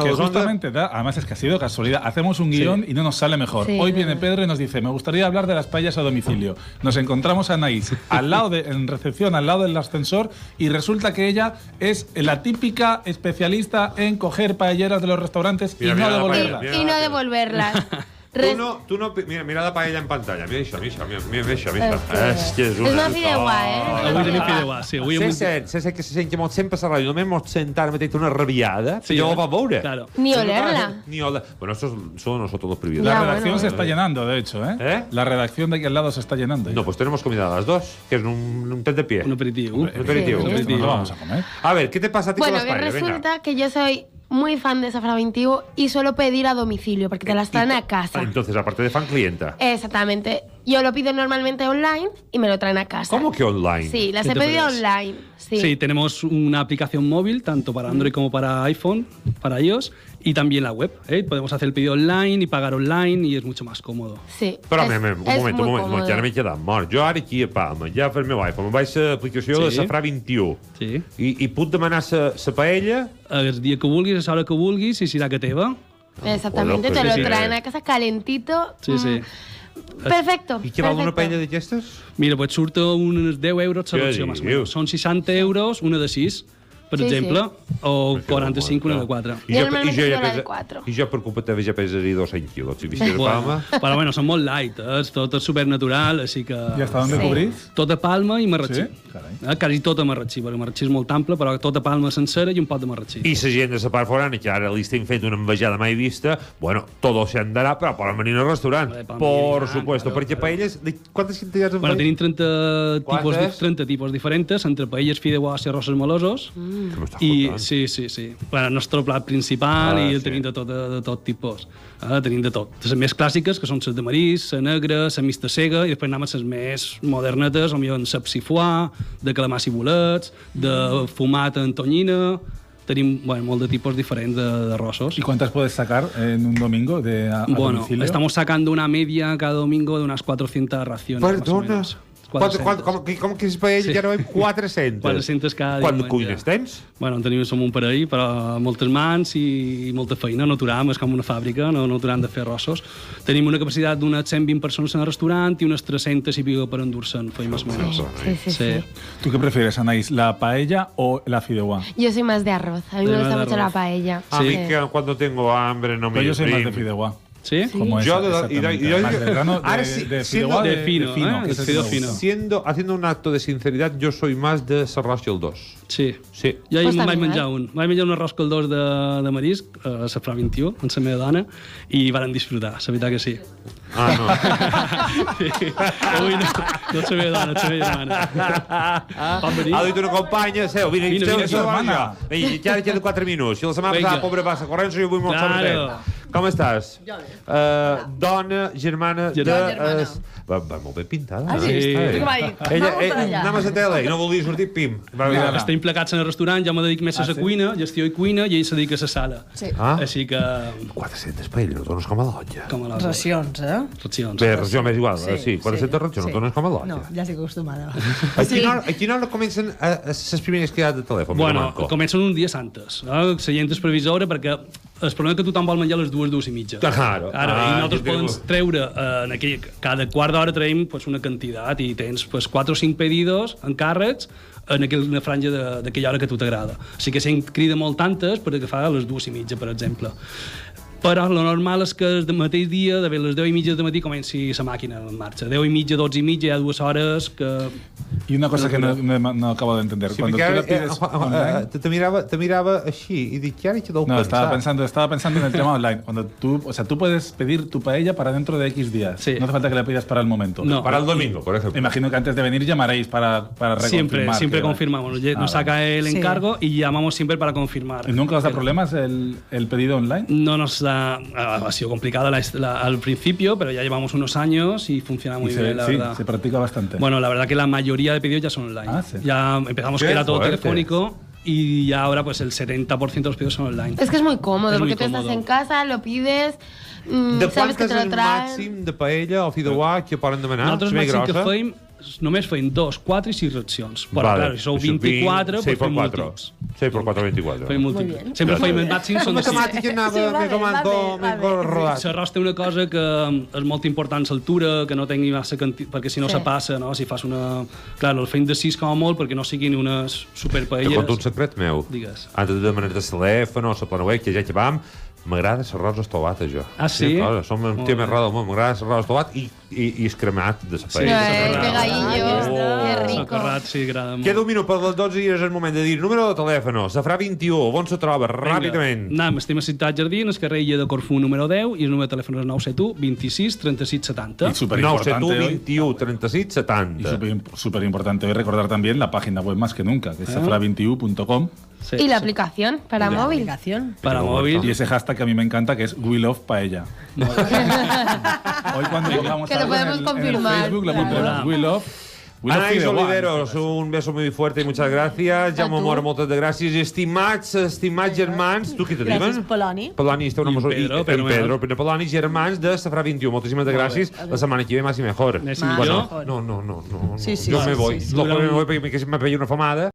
que justamente, además es que ha sido casualidad, hacemos un guión y no nos sale mejor. Hoy viene Pedro y nos dice, me gustaría hablar de las paellas a domicilio. Nos encontramos a Anaís en recepción, al lado del ascensor, y resulta que ella es la típica especialista en coger paelleras de los restaurantes y no devolverlas. Tú no, mira la paella en pantalla. Mira això. És una fideuà, Avui tenim fideuà, sí. Sé que se sent molt sempre a la ràdio. Només mos sent ara mateix una rabiada. Sí, no la va veure. Claro. Ni olerla. Bueno, eso son nosotros los privilegios. La redacción se está llenando, de hecho, ¿eh? La redacción de aquí al lado se está llenando. No, pues tenemos comida a las 2, que es un test de pie. Un aperitivo. Un aperitivo. No vamos a comer. A ver, ¿qué te pasa a ti con las paellas? Bueno, resulta que yo soy muy fan de Safra 21 y suelo pedir a domicilio porque te las traen a casa. Entonces, aparte de fan clienta. Exactamente. Yo lo pido normalmente online y me lo traen a casa. ¿Cómo que online? Sí, las he pedido online. Sí, tenemos una aplicación móvil, tanto para Android como para iPhone, para iOS, y también la web. Podemos hacer el pedido online y pagar online y es mucho más cómodo. Sí. Però un moment, ja no m'he quedat mort. Jo ara aquí a Palma, ja per meu iPhone, vaig a l'aplicació de Safra 21. Sí. I puc demanar la paella? El dia que vulguis, a l'hora que vulguis, i serà que teva. Exactamente, te lo traen a casa calentito. Sí. Perfecto. I què val una paella d'aquestes? Mira, pues surt uns 10 euros la ració, més o menys. Són 60 euros una de 6, per exemple, o 45 una de 4. I jo per culpa teva ja pesaria 200 quilos. Si visqués a Palma... Però bueno, són molt light, tot és supernatural, així que... I hasta on cobrís? Tot a Palma i Marratxí. Sí? Quasi tot a Marratxí, perquè Marratxí és molt ample, però tot a Palma sencera i un pot de Marratxí. I la gent de la part forana, que ara li estem fent una envejada mai vista, bueno, todo se andarà, però poden venir al restaurant. Por supuesto, perquè paelles... ¿Cuántas cantidades en Bueno, tenim 30 tipos diferentes, entre paelles, fideuàs i arrossos melosos. I sí. Bueno, el nostre plat principal i el tenim de tot tipus. Tenim de tot. Les més clàssiques, que són les de marís, la negra, la mixta cega, i després anem a les més modernetes, potser en sapsifoie, de calamars i bolets, de fumat en tonyina. Tenim molt de tipos diferents d'arrossos. ¿Y cuántas puedes sacar en un domingo a domicilio? Estamos sacando una media cada domingo de unas 400 raciones. Perdona. Com que és paella? Ja no veiem 400. 400 cada dia. Quant cuines tens? Bueno, som un parell, però moltes mans i molta feina. No aturam, és com una fàbrica, no aturam de fer arrossos. Tenim una capacitat d'unes 120 persones en el restaurant i unes 300 i pico per endur-se'n, feim més o menos. Sí. ¿Tú qué prefieres, Anaís, la paella o la fideuà? Yo soy más de arroz. A mí me gusta mucho la paella. A mí que cuando tengo hambre no me... Yo soy más de fideuà. ¿Sí? Como yo de fideuà de fino. Haciendo un acto de sinceridad, yo soy más de l'arròs i el dos. Sí. Jo ahir vaig menjar un. Vaig menjar un arròs caldós de marisc, a Safra 21, amb la meva dona, i varen disfrutar, la veritat que sí. Ah, no. Avui no és la meva dona, és la meva germana. Ha dit una companya seu, vine, hermana. Ja queden 4 minuts. Si la setmana passada, pobre passa corrent, jo vull molt saber. Com estàs? Dona, germana... Va molt ben pintada. Sí. Anem a la tele i no volia sortir, pim. Estem plegats en el restaurant, jo me dedico més a la cuina, gestió i cuina, i ell se dedica a la sala. Així que... 400 paelles, no dones com a l'otja. Racions, Racions. Bé, ració més igual, sí. 400 racions, no dones com a l'otja. No, ja estic acostumada. A quina hora comencen les primeres criades de telèfon? Bueno, comencen uns dies antes. La gent és previsora perquè el problema és que tothom vol menjar a les 2:30. Claro. I nosaltres podem treure, cada quart d'hora traiem una quantitat i tens 4 o 5 pedidos, encàrrecs, en aquella franja d'aquella hora que a tu t'agrada. Així que si crida molt tantes per agafar a les 2:30, per exemple. Però lo normal és que el mateix dia, de les 10:30 del matí, comenci la màquina en marxa. 10:30, 12:30, hi ha 2 hores que... Y una cosa que no acabo de entender. Sí, cuando tú la pides online, te miraba así y dije, ¿qué no, estaba pensando en el tema online. Cuando tú puedes pedir tu paella para dentro de X días. Sí. No hace falta que la pidas para el momento. No. Para el domingo, por ejemplo. Imagino que antes de venir llamaréis para reconfirmar. Siempre confirmamos. Nos saca el encargo y llamamos siempre para confirmar. ¿Y nunca os da problemas el pedido online? No nos da... Ha sido complicado al principio, pero ya llevamos unos años y funciona muy bien, la verdad. Se practica bastante. Bueno, la verdad que la mayoría de pedidos ya son online. Sí. Ya empezamos que era todo telefónico y ya ahora pues el 70% de los pedidos son online. Es que es muy cómodo, porque tú estás en casa, lo pides, sabes que te lo traen. De màxim de paella o fideuà que poden demanar? Nosaltres màxim que fem només feien 2, 4 i 6 racions. Però, clar, si sou 24, pues fem múltiples. 6 por 4, 24. Fem múltiples. Sempre feim el màxim, són de 6. Matemàtica anava més o menys rodat. L'arròs té una cosa que és molt important, l'altura, que no tingui massa quantitat, perquè si no se passa, no? Si fas una... Clar, el fem de 6 com a molt, perquè no siguin unes superpaelles. Te conto un secret meu. Digues. Antes de demanar el telèfon o la planauet, que vam, m'agrada l'arròs estovat, jo. Ah, sí? Som el tema més raro del món. M'agrada l'arròs estovat i el cremat de la paella. Pegadillo. Que rico. Socarrat, sí, agrada molt. Queda un minut per les 12 i és el moment de dir número de telèfon. Safrà 21, on se troba? Ràpidament. Anem, estem a Ciutat Jardí, en el carrer Illa de Corfú número 10, i el número de telèfon és 971 26 36 70. 971 21 36 70. Y súper importante hoy recordar también la página web más que nunca, que es safra21.com. Sí, y la aplicación para móvil. Para móvil. Y ese hashtag que a mí me encanta, que es We Love Paella. Hoy cuando llegamos que lo podemos confirmar. En Facebook lo pondremos We Love Anaïs Oliveros, un beso muy fuerte y muchas gracias. Jaume Mora, moltes de gràcies. Estimats germans, tu què te diuen? Gràcies, Poloni. Poloni, esteu una Pedro Poloni, germans de Safrà 21. Moltíssimes gràcies. La setmana que ve más y mejor. No. No. Yo me voy. Porque me voy una famada.